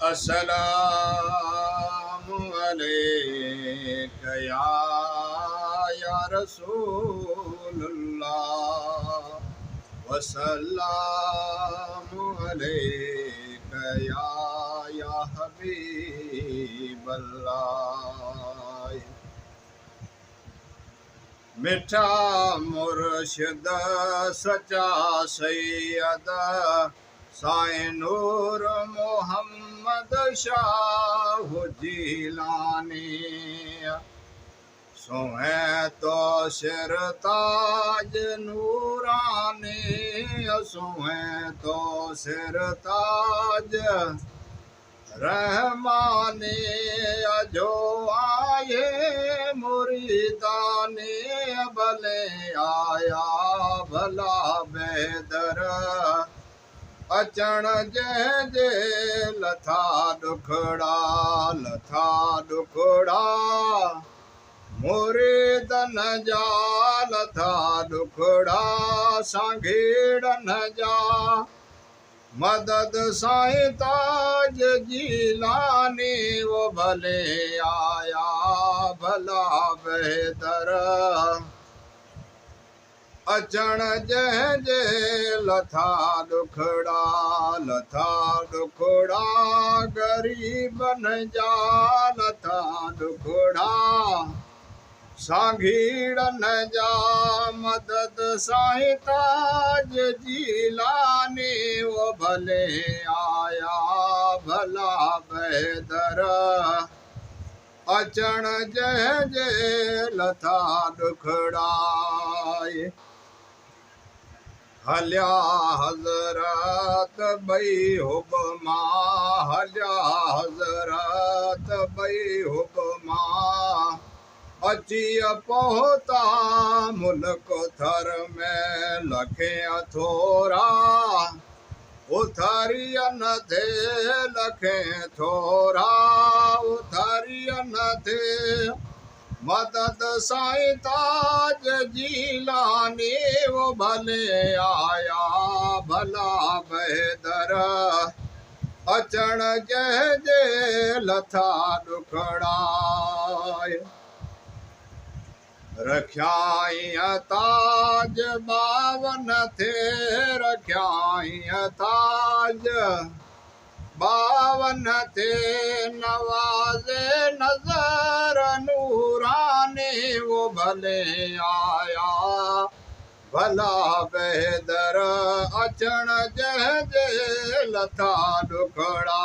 अस्सलामु अलैका या रसूलुल्लाह वसल्लामु अलैका या हबीबल्लाह। मिठा मुर्शिद सच्चा सैयद साईं नूर मोहम्मद शाह जीलानी सोहे तो सिर ताज नूरानी सोहे तो सिर ताज रहमानी जो आए मुरीदानी भले आया भला बेदर अचण जे लथा दुखड़ा मुरीदन जा लथा दुखड़ा सांघेड़न जा मदद साईं ताज जीलानी वो भले आया भला बेदर अचण जे लथा दुखड़ा गरीबन जा लथा दुखड़ा सांघीड़न जा मदद साईं ताज जीलानी वो भले आया भला बेदर अचण जे लथा दुखड़ा हल्या हज़रत बई हुबमा हल्या हज़रत बई हुबमा अची पहुता मुल्क थर में लखे थोरा उथरियन थे लखे थोरा उथरियन थे मदद साईं ताज जीलानी वो भले आया भला बेदर अचण जे लथा दुखड़ा रख्याई ताज बावन थे रख्याई ताज बावन थे नवाजे नजर नूरानी वो भले आया भला बेदर अचण जे लथा दुखड़ा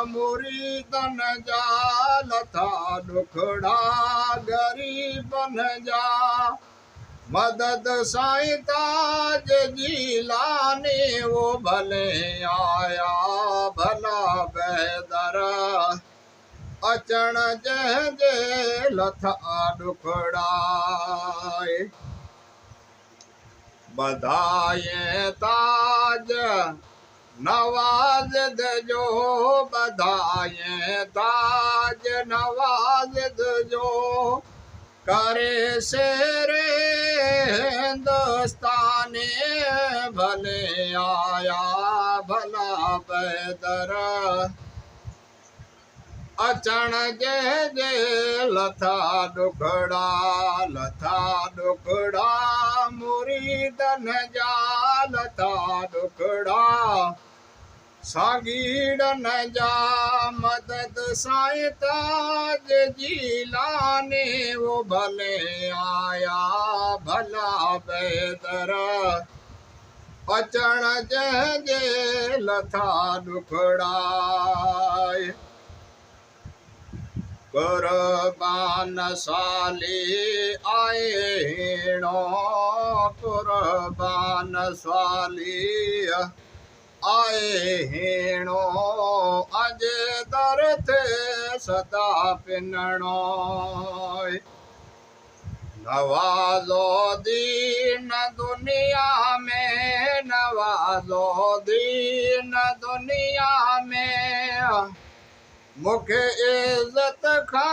मुरीदन जा लथा दुखड़ा गरीबन जा मदद साईं ताज जीलानी वो भले आया भला बेदर अचण जे लथा दुखड़ा बधाए ताज नवाज जो बधाए ताज नवाज जो करे शेरे हिंदुस्तानी भले आया भला बेदर अचण जे लथा दुखड़ा मुरीदन जा लथा दुखड़ा सांघीड़न जा मदद साईं ताज जीलानी वो भले आया भला बेदर अचण जे लथा दुखड़ा कुर्बान साली आए हेणो कुर्बान साली आए हेणो अज दर थे सदा पिनणो नवाज़ो दीन दुनिया में नवाज़ो दीन दुनिया में मुखे इज्जत खा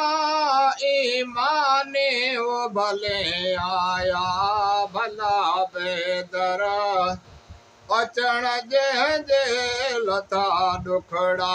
ईमानी वो भले आया। भला बेदर अचण जंहिंजे लथा ॾुखड़ा